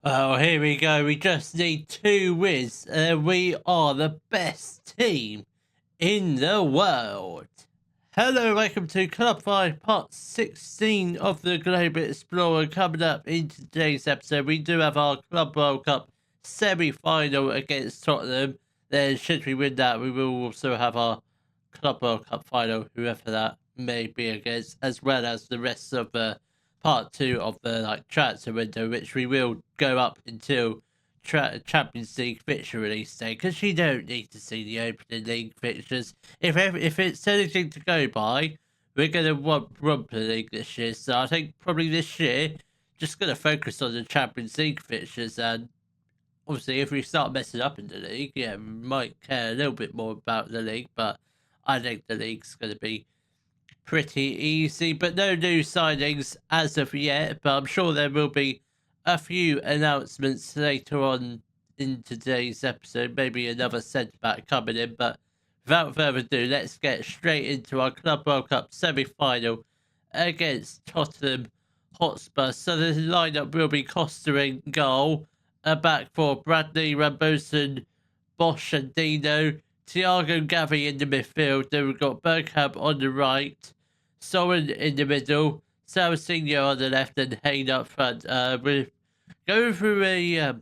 Oh, here we go. We just need two wins. We are the best team in the world. Hello, welcome to Club 5, part 16 of the Global Explorer. Coming up in today's episode, we do have our Club World Cup semi-final against Tottenham. Then, should we win that, we will also have our Club World Cup final, whoever that may be against, as well as the rest of the part 2 of the transfer window, which we will go up until Champions League fixture release day, because you don't need to see the opening league fixtures. If it's anything to go by, we're going to want Europa League this year. So I think probably this year, just going to focus on the Champions League fixtures. And obviously, if we start messing up in the league, yeah, we might care a little bit more about the league. But I think the league's going to be pretty easy. But no new signings as of yet. But I'm sure there will be a few announcements later on in today's episode. Maybe another centre back coming in. But without further ado, let's get straight into our Club World Cup semi-final against Tottenham Hotspur. So the lineup will be Costa in goal, a back for Bradley, Rambosen, Bosch and Dino, Thiago Gavi in the midfield. Then we've got Bergkamp on the right, Soren in the middle, Saraceno on the left, and Hayne up front. We're going through a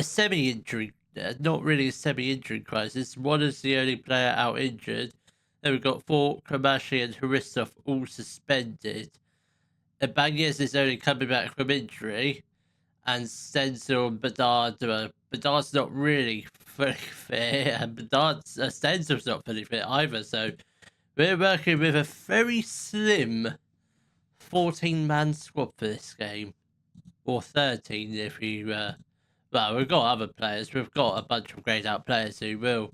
semi-injury, not really a semi-injury crisis. One is the only player out injured. Then we've got Falk, Kramashi, and Haristov all suspended. Ibanez is only coming back from injury, and Stenzel and Bedard's not really fully fit, and Stenzel's not fully fit either. So we're working with a very slim 14-man squad for this game, or 13 if you. Well, we've got other players. We've got a bunch of grayed out players who will.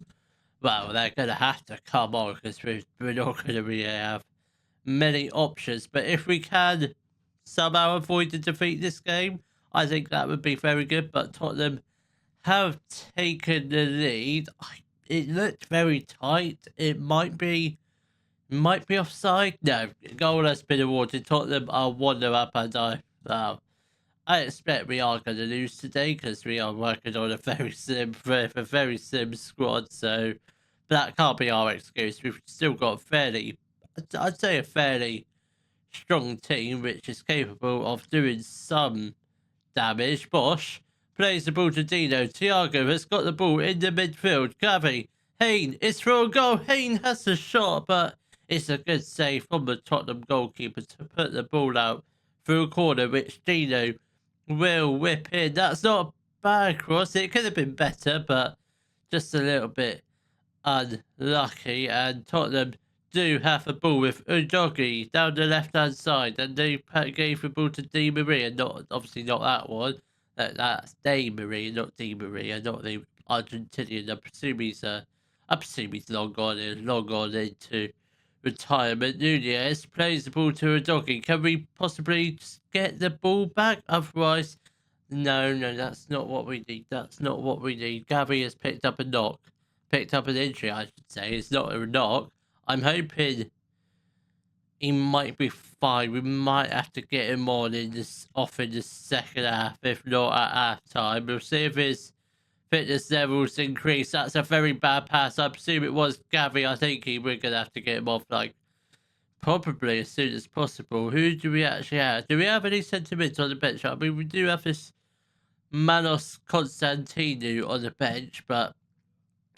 Well, they're going to have to come on because we're not going to really have many options. But if we can somehow avoid the defeat this game, I think that would be very good. But Tottenham have taken the lead. It looked very tight. It might be offside. No, goal has been awarded. Tottenham are 1-0 up, and I expect we are going to lose today because we are working on a very slim squad. So that can't be our excuse. We've still got I'd say a fairly strong team which is capable of doing some damage. Bosch plays the ball to Dino. Thiago has got the ball in the midfield. Gavi, Hayne, it's for a goal. Hayne has the shot, but it's a good save from the Tottenham goalkeeper to put the ball out through a corner, which Dino will whip in. That's not a bad cross. It could have been better, but just a little bit unlucky. And Tottenham do have a ball with Udogi down the left-hand side, and they gave the ball to Di Maria. Obviously not that one. That's Di Maria, not Di Maria, not the Argentinian. I presume he's long gone into retirement. Nunez plays the ball to Udogi. Can we possibly just get the ball back? Otherwise, no, that's not what we need. That's not what we need. Gavi has picked up an injury, I should say. It's not a knock. I'm hoping he might be fine. We might have to get him off in the second half, if not at half time. We'll see if his fitness levels increase. That's a very bad pass. I presume it was Gavi. I think we're gonna have to get him off probably as soon as possible. Who do we actually have? Do we have any sentiments on the bench? I mean, we do have this Manos Constantinou on the bench, but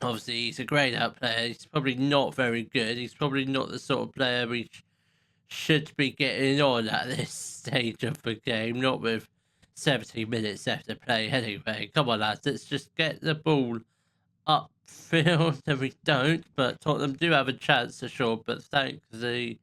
obviously he's a grayed out player. He's probably not very good. He's probably not the sort of player we should be getting on at this stage of the game. Not with 70 minutes left to play anyway. Come on, lads. Let's just get the ball upfield. And we don't. But Tottenham do have a chance for sure. But thankfully,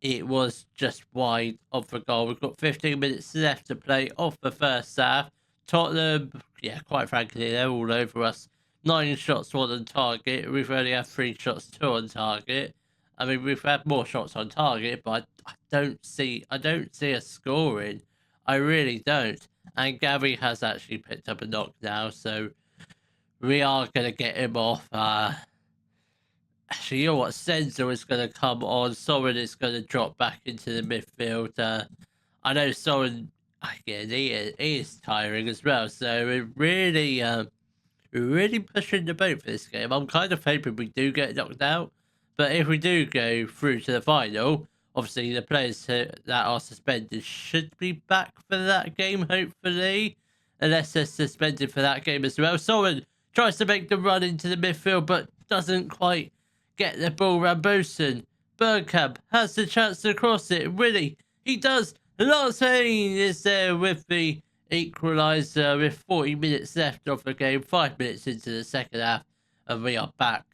it was just wide of the goal. We've got 15 minutes left to play off the first half. Tottenham, yeah, quite frankly, they're all over us. 9 shots, 1 on target. We've only had 3 shots, 2 on target. I mean, we've had more shots on target, but I don't see us scoring. I really don't. And Gavi has actually picked up a knock now, so we are going to get him off. Actually, you know what? Senzo is going to come on. Soren is going to drop back into the midfield. I know Soren again, he is tiring as well. So we're really pushing the boat for this game. I'm kind of hoping we do get knocked out, but if we do go through to the final, obviously the players that are suspended should be back for that game, hopefully, unless they're suspended for that game as well. Someone tries to make the run into the midfield, but doesn't quite get the ball. Rambosen Bergkamp has the chance to cross it. Really, he does. Larsane is there with the equaliser with 40 minutes left of the game, 5 minutes into the second half, and we are back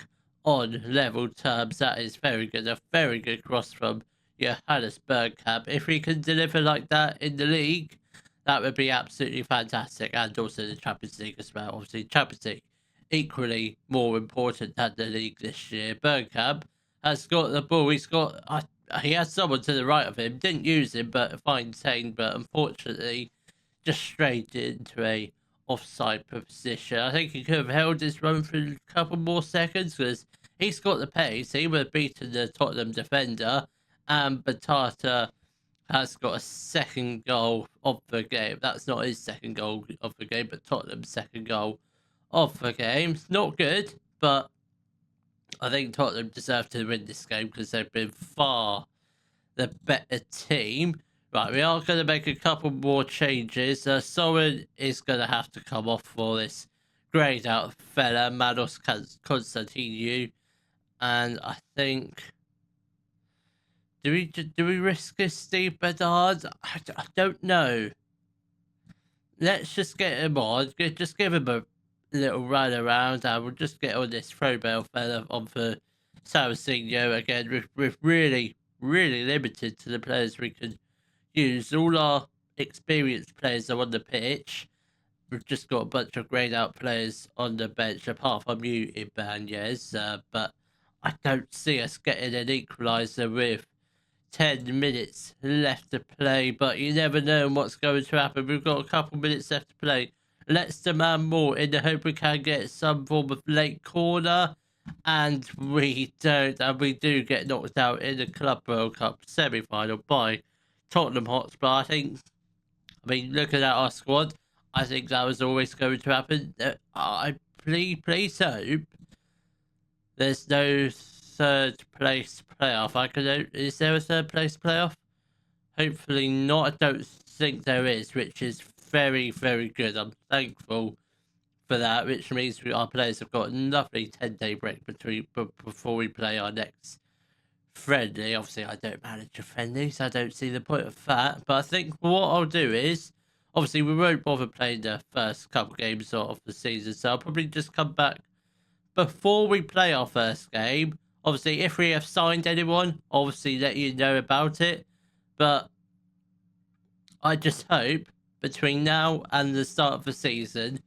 on level terms. That is very good. A very good cross from Johannes Bergkamp. If we can deliver like that in the league, that would be absolutely fantastic. And also the Champions League as well. Obviously, Champions League equally more important than the league this year. Bergkamp has got the ball. He has someone to the right of him. Didn't use him, but fine saying. But unfortunately, just straight into a offside position. I think he could have held his run for a couple more seconds because he's got the pace. He would have beaten the Tottenham defender, and Batata has got a second goal of the game. That's not his second goal of the game, but Tottenham's second goal of the game. It's not good, but I think Tottenham deserve to win this game because they've been far the better team. Right, we are going to make a couple more changes. Someone is going to have to come off for this grayed out fella, Manos Constantinu. And I think... Do we risk this, Steve Bedard? I don't know. Let's just get him on. Just give him a little run around, and we'll just get on this throwball fella on for Saraceno again. We're really limited to the players we can use. All our experienced players are on the pitch. We've just got a bunch of grayed out players on the bench, apart from you, Ibanez. But I don't see us getting an equaliser with 10 minutes left to play. But you never know what's going to happen. We've got a couple minutes left to play. Let's demand more in the hope we can get some form of late corner. And we don't. And we do get knocked out in the Club World Cup semi-final by Tottenham Hotspur. I mean, looking at our squad, I think that was always going to happen. I please hope there's no third place playoff. Is there a third place playoff? Hopefully not. I don't think there is, which is very good. I'm thankful for that, which means our players have got a lovely 10-day break before we play our next friendly. Obviously, I don't manage a friendly, so I don't see the point of that. But I think what I'll do is, obviously, we won't bother playing the first couple games of the season, so I'll probably just come back before we play our first game. Obviously, if we have signed anyone, obviously let you know about it. But I just hope between now and the start of the season,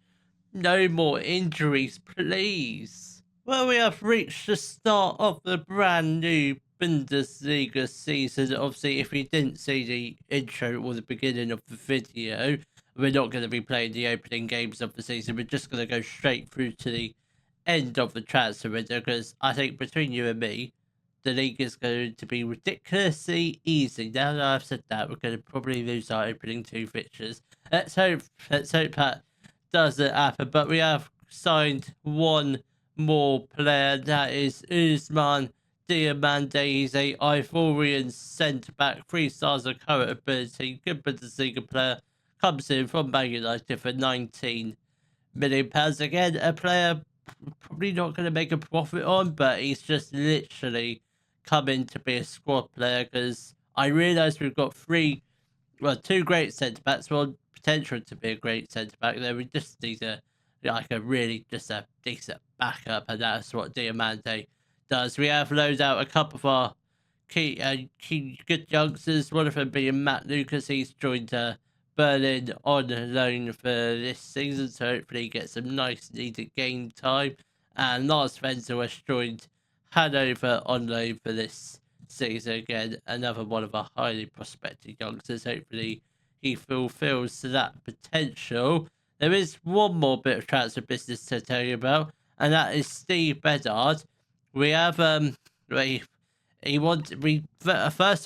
no more injuries, please. Well, we have reached the start of the brand new Bundesliga season. Obviously, if you didn't see the intro or the beginning of the video, we're not going to be playing the opening games of the season. We're just going to go straight through to the end of the transfer window, because I think between you and me, the league is going to be ridiculously easy. Now that I've said that, we're going to probably lose our opening two fixtures. Let's hope that doesn't happen. But we have signed one more player. That is Usman Diamande. He's a Ivorian centre-back, 3 stars of current ability, good Bundesliga player. Comes in from Man United for £19 million. Again, a player probably not going to make a profit on, but he's just literally coming to be a squad player, because I realise we've got two great centre-backs, one potential to be a great centre-back. Then we just need a decent backup, and that's what Diamande does. We have loaned out a couple of our key good youngsters, one of them being Matt Lucas. He's joined Berlin on loan for this season, so hopefully he gets some nice needed game time. And Lars Wenzel has joined Hanover on loan for this season. Again, another one of our highly prospective youngsters. Hopefully he fulfills that potential. There is one more bit of transfer business to tell you about, and that is Steve Bedard. We have first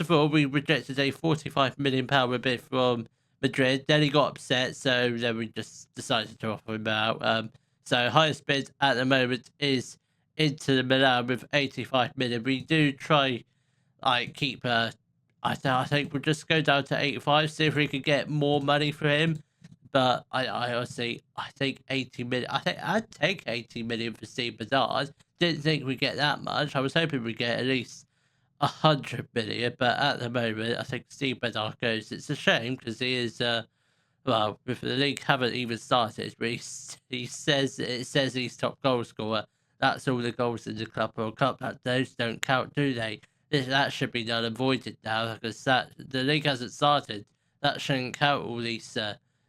of all, we rejected a £45 million bid from Madrid. Then he got upset, so then we just decided to offer him out. So highest bid at the moment is Inter Milan with 85 million. We do try keep I think we'll just go down to 85, see if we can get more money for him. But I honestly I think 80 million. I think I'd take 80 million for Steve Bedard. Didn't think we'd get that much. I was hoping we'd get at least 100 million, but at the moment I think Steve Bedard goes. It's a shame because he is well, with the league haven't even started, but he says he's top goal scorer. That's all the goals in the Club World Cup. Those don't count, do they? That should be null and voided now because the league hasn't started. That shouldn't count all these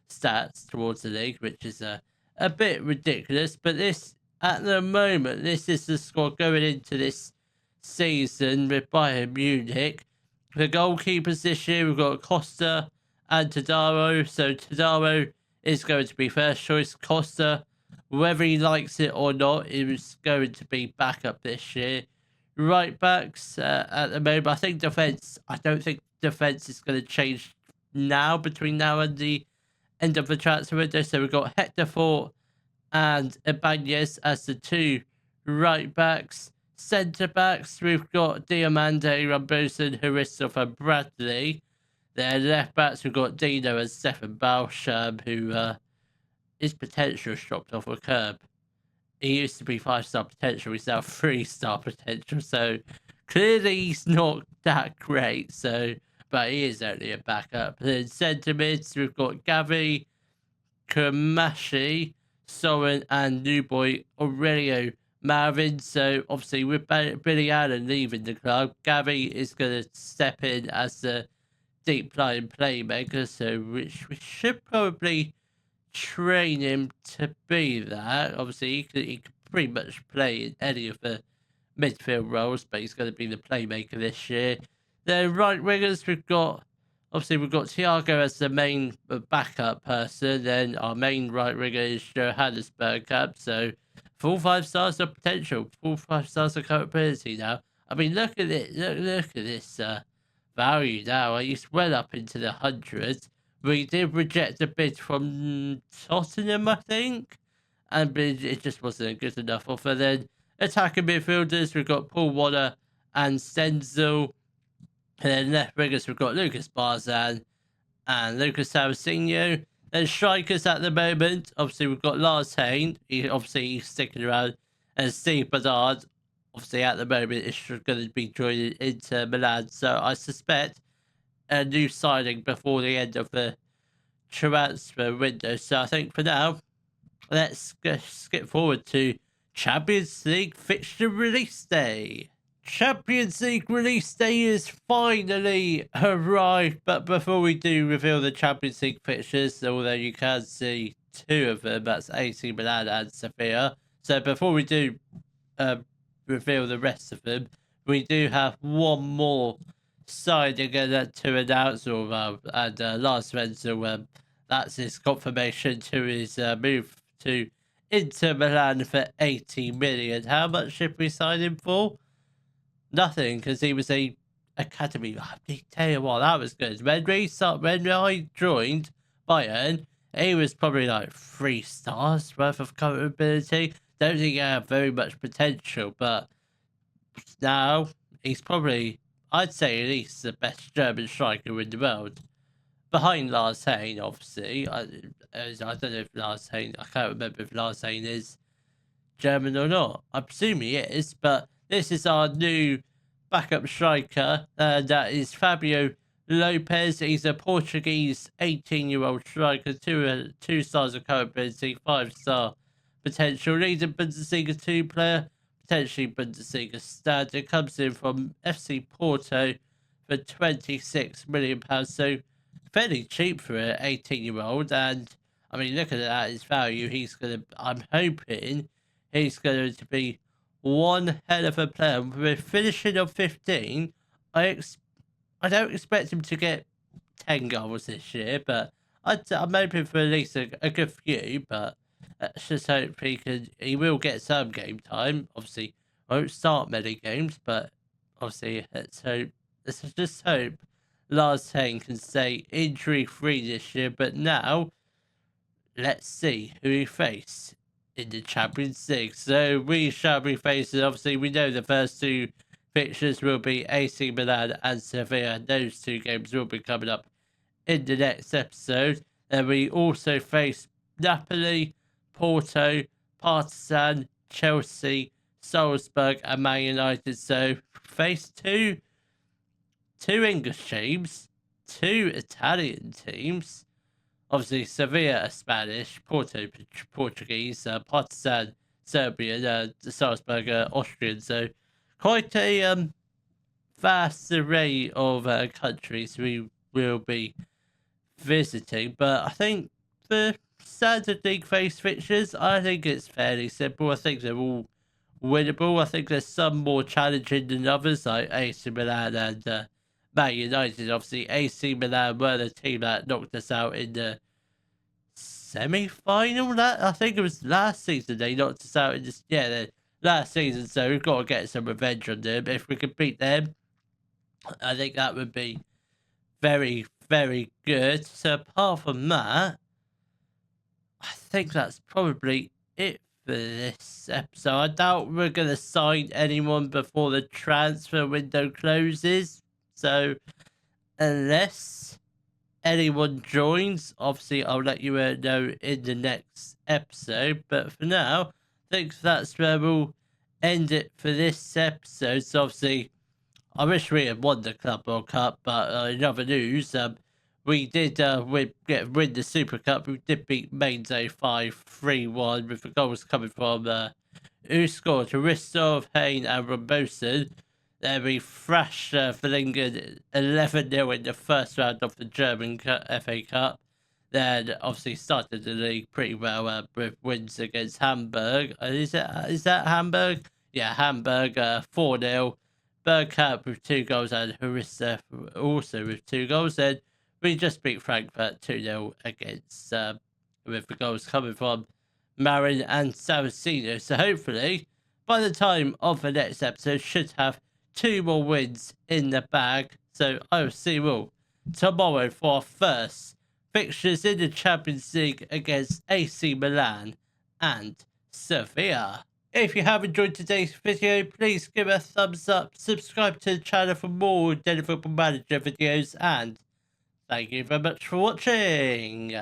stats towards the league, which is a bit ridiculous. But this, at the moment, this is the squad going into this season with Bayern Munich. The goalkeepers this year, we've got Costa and Tadaro. So Tadaro is going to be first choice. Costa, whether he likes it or not, is going to be backup this year. Right backs at the moment, I think defence. I don't think defence is going to change now between now and the end of the transfer window. So we've got Hector Fort and Ibanez as the two right backs. Centre backs, we've got Diamande, Rambosen, Harissa, and Bradley. Then left backs, we've got Dino and Stefan Balsham, who his potential dropped off a curb. He used to be 5-star potential, he's now 3-star potential, so clearly he's not that great, so but he is only a backup. Then centre mids, we've got Gavi, Kamashi, Soren, and new boy Aurelio Marvin. So obviously with Billy Allen leaving the club, Gavi is going to step in as the deep line playmaker, so which we should probably train him to be that. Obviously he could pretty much play in any of the midfield roles, but he's going to be the playmaker this year. Then right wingers, we've got Thiago as the main backup person. Then our main right winger is Johannes Bergkamp. So full 5 stars of potential, full 5 stars of capability now. I mean, look at it. Look at this value now. He's well up into the hundreds. We did reject a bid from Tottenham, I think, and it just wasn't a good enough offer. Then attacking midfielders, we've got Paul Waller and Stenzel. And then left wingers, we've got Lucas Barzan and Lucas Saraceno. Then strikers at the moment, obviously we've got Lars Hayne. He's sticking around. And Steve Bedard, obviously at the moment, is going to be joining Inter Milan. So I suspect a new signing before the end of the transfer window. So I think for now, let's skip forward to Champions League fixture release day. Champions League release day is finally arrived, but before we do reveal the Champions League fixtures, although you can see 2 of them, that's AC Milan and Sevilla. So before we do reveal the rest of them, we do have one more signing to announce, and Lars Wenzel, that's his confirmation to his move to Inter Milan for 80 million. How much should we sign him for? Nothing, because he was a academy. I tell you what, that was good. When I joined Bayern, he was probably like 3 stars worth of capability. Don't think he had very much potential, but now he's probably, I'd say, at least the best German striker in the world. Behind Lars Hayne, obviously. I don't know if Lars Hayne, I can't remember if Lars Hayne is German or not. I presume he is, but this is our new backup striker. That is Fabio Lopez. He's a Portuguese 18-year-old striker, 2 stars of capability, 5-star potential. Leading Bundesliga 2 player, potentially Bundesliga standard. Comes in from FC Porto for £26 million. So fairly cheap for an 18-year-old. And I mean, look at his value. I'm hoping he's going to be one hell of a player. With finishing of 15, I don't expect him to get 10 goals this year, but I'm hoping for at least a good few. But let's just hope he will get some game time. Obviously, won't start many games, but obviously let's just hope Lars Hayne can stay injury-free this year, but now let's see who we face in the Champions League. So we shall be facing, obviously, we know the first two fixtures will be AC Milan and Sevilla. Those two games will be coming up in the next episode. And we also face Napoli, Porto, Partizan, Chelsea, Salzburg, and Man United. So face two English teams, two Italian teams. Obviously, Sevilla are Spanish, Porto Portuguese, Partizan Serbian, Salzburg Austrian. So quite a vast array of countries we will be visiting. But I think the standard league phase fixtures, I think it's fairly simple. I think they're all winnable. I think there's some more challenging than others, like AC Milan and Man United. Obviously, AC Milan were the team that knocked us out in the semi-final. That I think it was last season they knocked us out in the last season. So we've got to get some revenge on them. If we can beat them, I think that would be very, very good. So apart from that, I think that's probably it for this episode. I doubt we're going to sign anyone before the transfer window closes. So unless anyone joins, obviously I'll let you know in the next episode. But for now, I think that's where we'll end it for this episode. So obviously, I wish we had won the Club World Cup, but in other news, we did win the Super Cup. We did beat Mainz 5-3-1 with the goals coming from who scored? Ristov, Hayne and Rambosen. Then we thrashed Villingen 11-0 in the first round of the German FA Cup. Then obviously started the league pretty well with wins against Hamburg. Is that Hamburg? Yeah, Hamburg 4-0. Bergkamp with 2 goals and Harissa also with 2 goals. Then we just beat Frankfurt 2-0 against with the goals coming from Marin and Saraceno. So hopefully by the time of the next episode should have 2 more wins in the bag. So I will see you all tomorrow for our first fixtures in the Champions League against AC Milan and Sevilla. If you have enjoyed today's video, please give a thumbs up, subscribe to the channel for more Daily Football Manager videos, and thank you very much for watching.